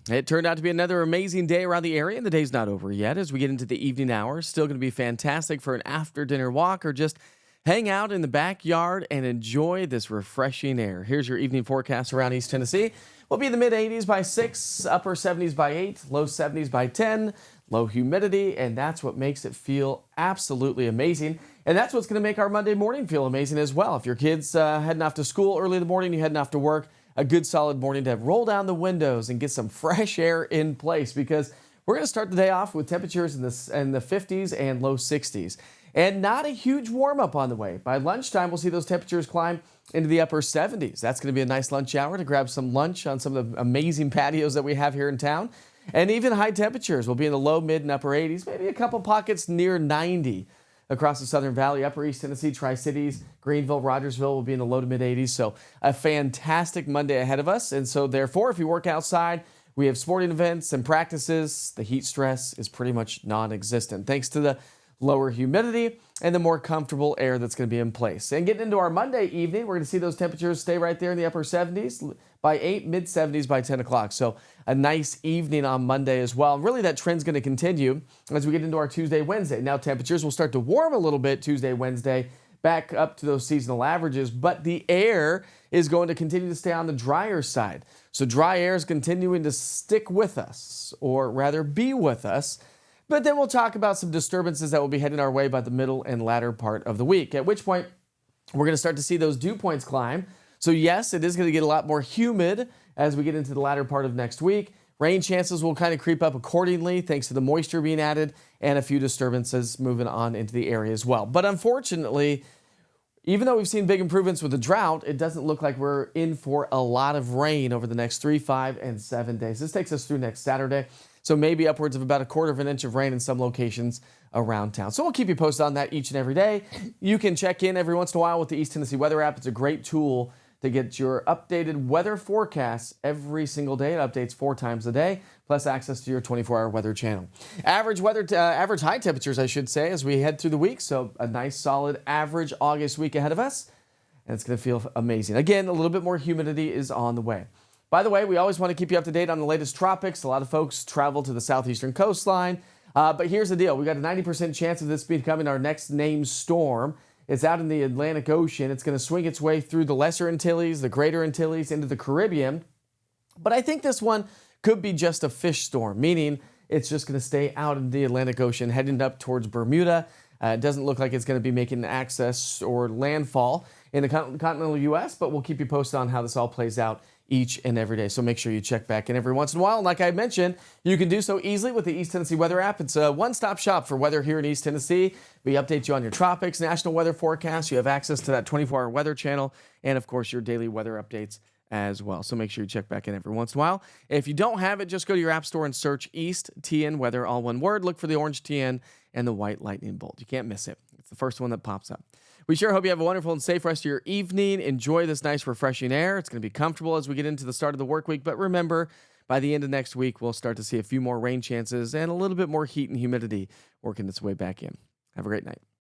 It turned out to be another amazing day around the area, and the day's not over yet as we get into the evening hours. Still going to be fantastic for an after dinner walk or just hang out in the backyard and enjoy this refreshing air. Here's your evening forecast around East Tennessee. We'll be in the mid 80s by 6, upper 70s by 8, low 70s by 10, low humidity, and that's what makes it feel absolutely amazing. And that's what's going to make our Monday morning feel amazing as well. If your kids heading off to school early in the morning, you're heading off to work, a good solid morning to roll down the windows and get some fresh air in place, because we're going to start the day off with temperatures in the 50s and low 60s. And not a huge warm up on the way. By lunchtime, we'll see those temperatures climb into the upper 70s. That's going to be a nice lunch hour to grab some lunch on some of the amazing patios that we have here in town. And even high temperatures will be in the low, mid, and upper 80s, maybe a couple pockets near 90. Across the Southern Valley, Upper East Tennessee, Tri-Cities, Greenville, Rogersville will be in the low to mid 80s. So a fantastic Monday ahead of us. And so therefore, if you work outside, we have sporting events and practices. The heat stress is pretty much non-existent thanks to the lower humidity and the more comfortable air that's going to be in place. And getting into our Monday evening, we're going to see those temperatures stay right there in the upper 70s by 8, mid 70s by 10 o'clock. So a nice evening on Monday as well. And really that trend's going to continue as we get into our Tuesday, Wednesday. Now temperatures will start to warm a little bit Tuesday, Wednesday, back up to those seasonal averages, but the air is going to continue to stay on the drier side. So dry air is continuing to stick with us, or rather be with us. But then we'll talk about some disturbances that will be heading our way by the middle and latter part of the week, at which point we're going to start to see those dew points climb. So yes, it is going to get a lot more humid as we get into the latter part of next week. Rain chances will kind of creep up accordingly thanks to the moisture being added and a few disturbances moving on into the area as well. But unfortunately, even though we've seen big improvements with the drought, it doesn't look like we're in for a lot of rain over the next 3, 5, and 7 days. This takes us through next Saturday. So maybe upwards of about a quarter of an inch of rain in some locations around town. So we'll keep you posted on that each and every day. You can check in every once in a while with the East Tennessee Weather app. It's a great tool to get your updated weather forecasts every single day. It updates 4 times a day, plus access to your 24-hour weather channel. Average high temperatures, I should say, as we head through the week. So a nice solid average August week ahead of us. And it's going to feel amazing. Again, a little bit more humidity is on the way. By the way, we always want to keep you up to date on the latest tropics. A lot of folks travel to the southeastern coastline. But here's the deal. We got a 90% chance of this becoming our next named storm. It's out in the Atlantic Ocean. It's going to swing its way through the Lesser Antilles, the Greater Antilles, into the Caribbean. But I think this one could be just a fish storm, meaning it's just going to stay out in the Atlantic Ocean, heading up towards Bermuda. It doesn't look like it's going to be making access or landfall in the continental U.S., but we'll keep you posted on how this all plays out each and every day. So make sure you check back in every once in a while. And like I mentioned, you can do so easily with the East Tennessee Weather app. It's a one-stop shop for weather here in East Tennessee. We update you on your tropics, national weather forecasts. You have access to that 24-hour weather channel and, of course, your daily weather updates as well. So make sure you check back in every once in a while. If you don't have it, just go to your app store and search East TN Weather, all one word. Look for the orange TN and the white lightning bolt. You can't miss it. It's the first one that pops up. We sure hope you have a wonderful and safe rest of your evening. Enjoy this nice, refreshing air. It's going to be comfortable as we get into the start of the work week. But remember, by the end of next week, we'll start to see a few more rain chances and a little bit more heat and humidity working its way back in. Have a great night.